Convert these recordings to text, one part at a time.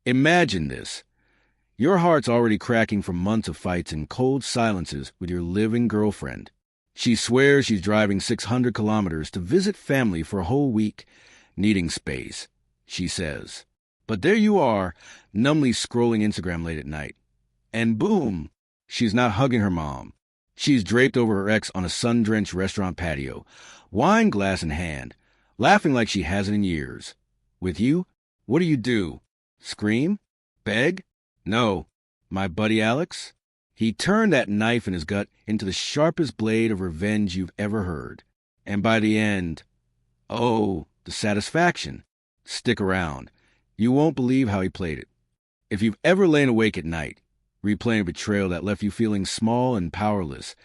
Imagine this. Your heart's already cracking from months of fights and cold silences with your living girlfriend. She swears she's driving 600 kilometers to visit family for a whole week, needing space, she says. But there you are, numbly scrolling Instagram late at night. And boom, she's not hugging her mom. She's draped over her ex on a sun-drenched restaurant patio, wine glass in hand, laughing like she hasn't in years. With you, what do? Scream? Beg? No. My buddy Alex? He turned that knife in his gut into the sharpest blade of revenge you've ever heard. And by the end, oh, the satisfaction. Stick around. You won't believe how he played it. If you've ever lain awake at night, replaying a betrayal that left you feeling small and powerless,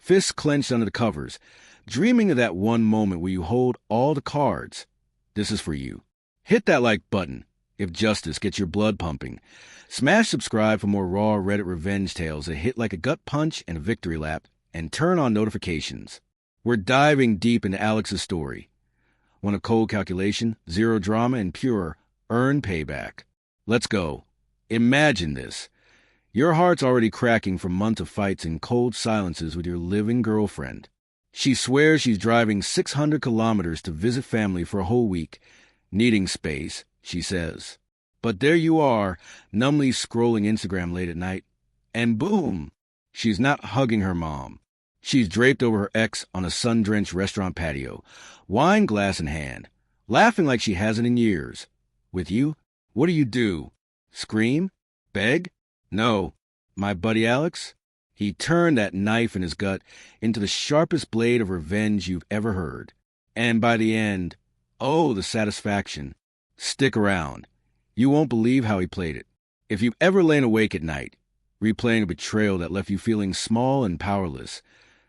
fists clenched under the covers, dreaming of that one moment where you hold all the cards, this is for you. Hit that like button if justice gets your blood pumping. Smash subscribe for more raw Reddit revenge tales that hit like a gut punch and a victory lap, and turn on notifications. We're diving deep into Alex's story. Want a cold calculation, zero drama, and pure earned payback. Let's go. Imagine this. Your heart's already cracking from months of fights and cold silences with your living girlfriend. She swears she's driving 600 kilometers to visit family for a whole week, needing space, she says. But there you are, numbly scrolling Instagram late at night. And boom, she's not hugging her mom. She's draped over her ex on a sun-drenched restaurant patio, wine glass in hand, laughing like she hasn't in years. With you, what do? Scream? Beg? No. My buddy Alex? He turned that knife in his gut into the sharpest blade of revenge you've ever heard. And by the end, oh, the satisfaction. Stick around. You won't believe how he played it. If you've ever lain awake at night, replaying a betrayal that left you feeling small and powerless,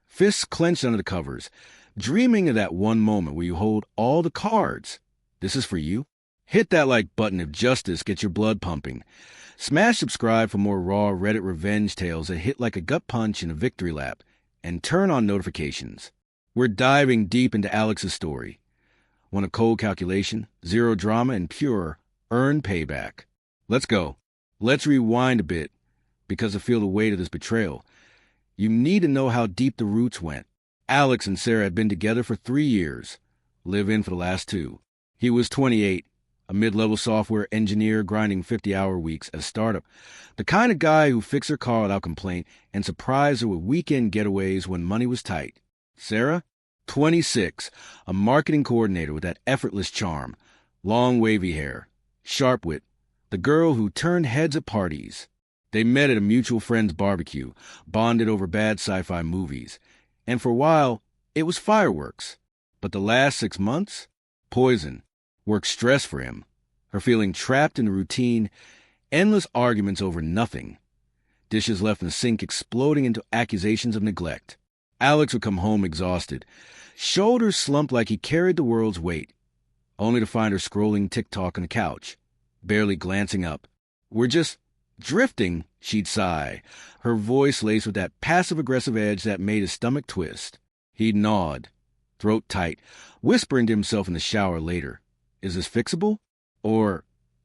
fists clenched under the covers, dreaming of that one moment where you hold all the cards, this is for you. Hit that like button if justice gets your blood pumping. Smash subscribe for more raw Reddit revenge tales that hit like a gut punch and a victory lap, and turn on notifications. We're diving deep into Alex's story. Want a cold calculation, zero drama, and pure earned payback. Let's go. Let's rewind a bit, because to feel the weight of this betrayal, you need to know how deep the roots went. Alex and Sarah had been together for 3 years, live-in for the last 2. He was 28, a mid-level software engineer grinding 50-hour weeks at a startup, the kind of guy who fixed her car without complaint and surprised her with weekend getaways when money was tight. Sarah, 26, a marketing coordinator with that effortless charm, long wavy hair, sharp wit, the girl who turned heads at parties. They met at a mutual friend's barbecue, bonded over bad sci-fi movies, and for a while, it was fireworks. But the last 6 months? Poison. Work stress for him. Her feeling trapped in the routine, endless arguments over nothing. Dishes left in the sink exploding into accusations of neglect. Alex would come home exhausted, shoulders slumped like he carried the world's weight, only to find her scrolling TikTok on the couch, barely glancing up. We're just drifting, she'd sigh, her voice laced with that passive-aggressive edge that made his stomach twist. He'd nod, throat tight, whispering to himself in the shower later. Is this fixable? Or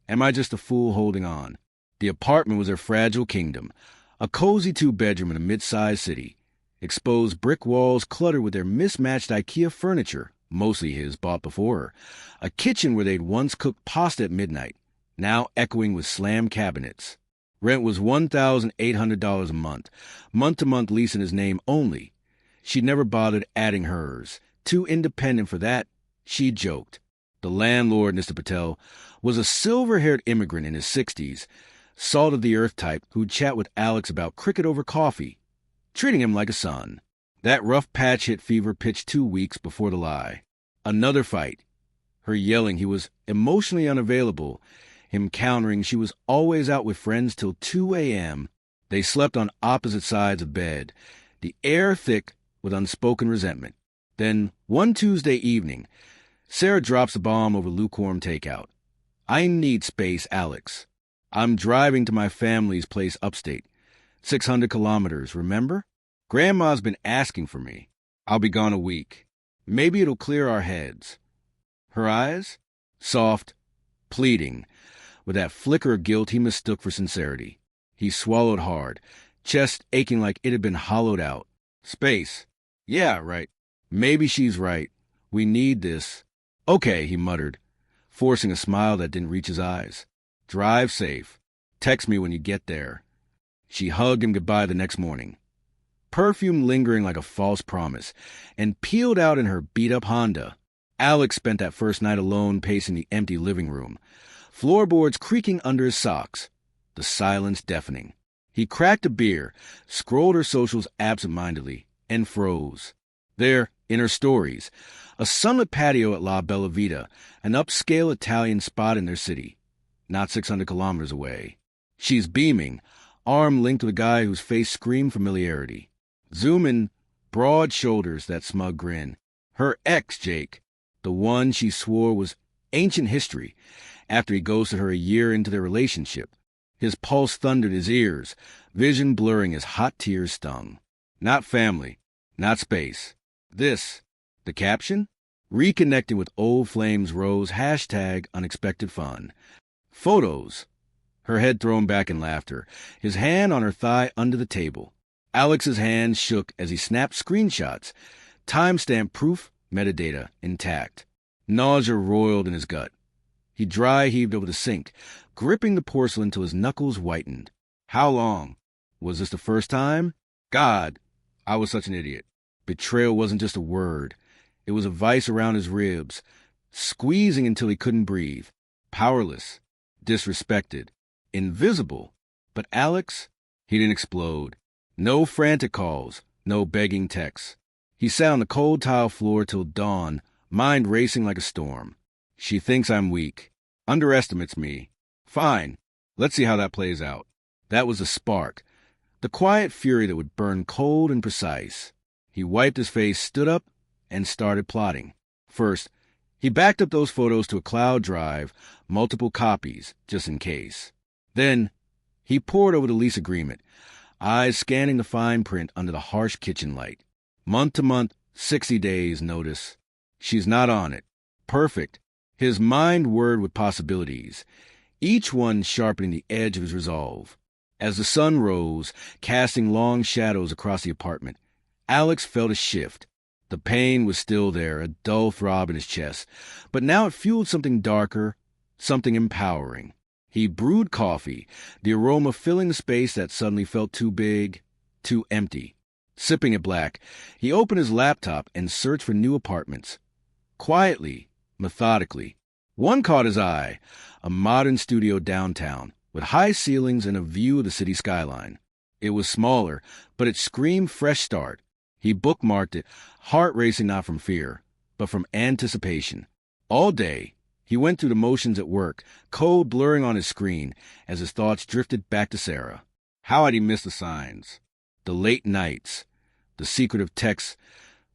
am I just a fool holding on? The apartment was their fragile kingdom, a cozy 2-bedroom in a mid-sized city, exposed brick walls cluttered with their mismatched IKEA furniture, mostly his, bought before her, a kitchen where they'd once cooked pasta at midnight, now echoing with slammed cabinets. Rent was $1,800 a month, month-to-month lease in his name only. She'd never bothered adding hers. Too independent for that, she joked. The landlord, Mr. Patel, was a silver-haired immigrant in his 60s, salt-of-the-earth type who'd chat with Alex about cricket over coffee, treating him like a son. That rough patch hit fever pitched 2 weeks before the lie. Another fight. Her yelling he was emotionally unavailable, him countering she was always out with friends till 2 a.m. They slept on opposite sides of bed, the air thick with unspoken resentment. Then, one Tuesday evening, Sarah drops a bomb over lukewarm takeout. I need space, Alex. I'm driving to my family's place upstate. 600 kilometers, remember? Grandma's been asking for me. I'll be gone a week. Maybe it'll clear our heads. Her eyes? Soft, pleading, with that flicker of guilt he mistook for sincerity. He swallowed hard, chest aching like it had been hollowed out. Space. Yeah, right. Maybe she's right. We need this. Okay, he muttered, forcing a smile that didn't reach his eyes. Drive safe. Text me when you get there. She hugged him goodbye the next morning, perfume lingering like a false promise, and peeled out in her beat-up Honda. Alex spent that first night alone pacing the empty living room, floorboards creaking under his socks, the silence deafening. He cracked a beer, scrolled her socials absent-mindedly, and froze. There, in her stories, a sunlit patio at La Bella Vita, an upscale Italian spot in their city, not 600 kilometers away. She's beaming, arm linked with a guy whose face screamed familiarity. Zoom in, broad shoulders, that smug grin. Her ex, Jake, the one she swore was ancient history, after he ghosted her a year into their relationship. His pulse thundered his ears, vision blurring as hot tears stung. Not family, not space. This, the caption? Reconnecting with old flames rose, #unexpected fun. Photos. Her head thrown back in laughter, his hand on her thigh under the table. Alex's hand shook as he snapped screenshots, timestamp proof, metadata intact. Nausea roiled in his gut. He dry-heaved over the sink, gripping the porcelain till his knuckles whitened. How long? Was this the first time? God, I was such an idiot. Betrayal wasn't just a word. It was a vice around his ribs, squeezing until he couldn't breathe. Powerless, disrespected, invisible. But Alex, he didn't explode. No frantic calls, no begging texts. He sat on the cold tile floor till dawn, mind racing like a storm. She thinks I'm weak, underestimates me. Fine, let's see how that plays out. That was the spark, the quiet fury that would burn cold and precise. He wiped his face, stood up, and started plotting. First, he backed up those photos to a cloud drive, multiple copies, just in case. Then, he pored over the lease agreement, eyes scanning the fine print under the harsh kitchen light. Month to month, 60 days notice. She's not on it. Perfect. His mind whirred with possibilities, each one sharpening the edge of his resolve. As the sun rose, casting long shadows across the apartment, Alex felt a shift. The pain was still there, a dull throb in his chest, but now it fueled something darker, something empowering. He brewed coffee, the aroma filling the space that suddenly felt too big, too empty. Sipping it black, he opened his laptop and searched for new apartments. Quietly, methodically. One caught his eye, a modern studio downtown, with high ceilings and a view of the city skyline. It was smaller, but it screamed fresh start. He bookmarked it, heart racing not from fear, but from anticipation. All day, he went through the motions at work, code blurring on his screen as his thoughts drifted back to Sarah. How had he missed the signs? The late nights, the secretive texts,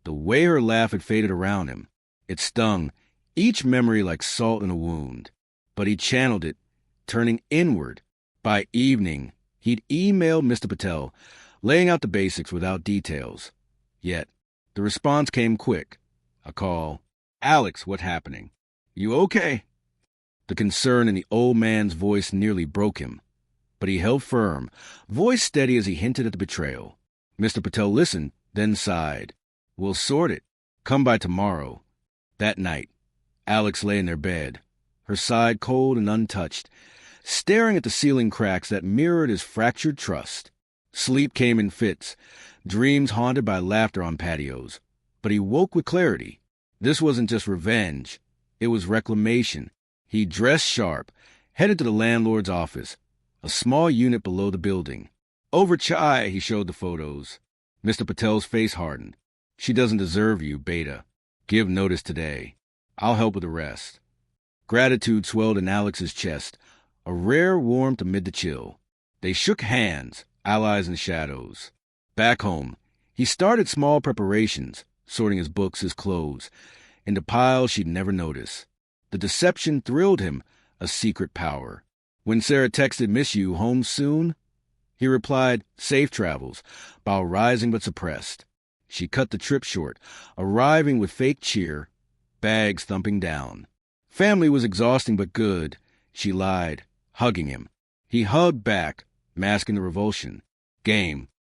the way her laugh had faded around him. It stung, each memory like salt in a wound. But he channeled it, turning inward. By evening, he'd emailed Mr. Patel, laying out the basics without details. Yet, the response came quick. A call. Alex, what's happening? You okay? The concern in the old man's voice nearly broke him. But he held firm, voice steady as he hinted at the betrayal. Mr. Patel listened, then sighed. We'll sort it. Come by tomorrow. That night, Alex lay in their bed, her side cold and untouched, staring at the ceiling cracks that mirrored his fractured trust. Sleep came in fits, dreams haunted by laughter on patios. But he woke with clarity. This wasn't just revenge. It was reclamation. He dressed sharp, headed to the landlord's office, a small unit below the building. Over chai, he showed the photos. Mr. Patel's face hardened. She doesn't deserve you, Beta. Give notice today. I'll help with the rest. Gratitude swelled in Alex's chest, a rare warmth amid the chill. They shook hands, allies in the shadows. Back home, he started small preparations, sorting his books, his clothes, into piles she'd never notice. The deception thrilled him, a secret power. When Sarah texted, "Miss you, home soon?" he replied, "Safe travels," while rising but suppressed. She cut the trip short, arriving with fake cheer, bags thumping down. Family was exhausting but good, she lied. hugging him. He hugged back, masking the revulsion. Game.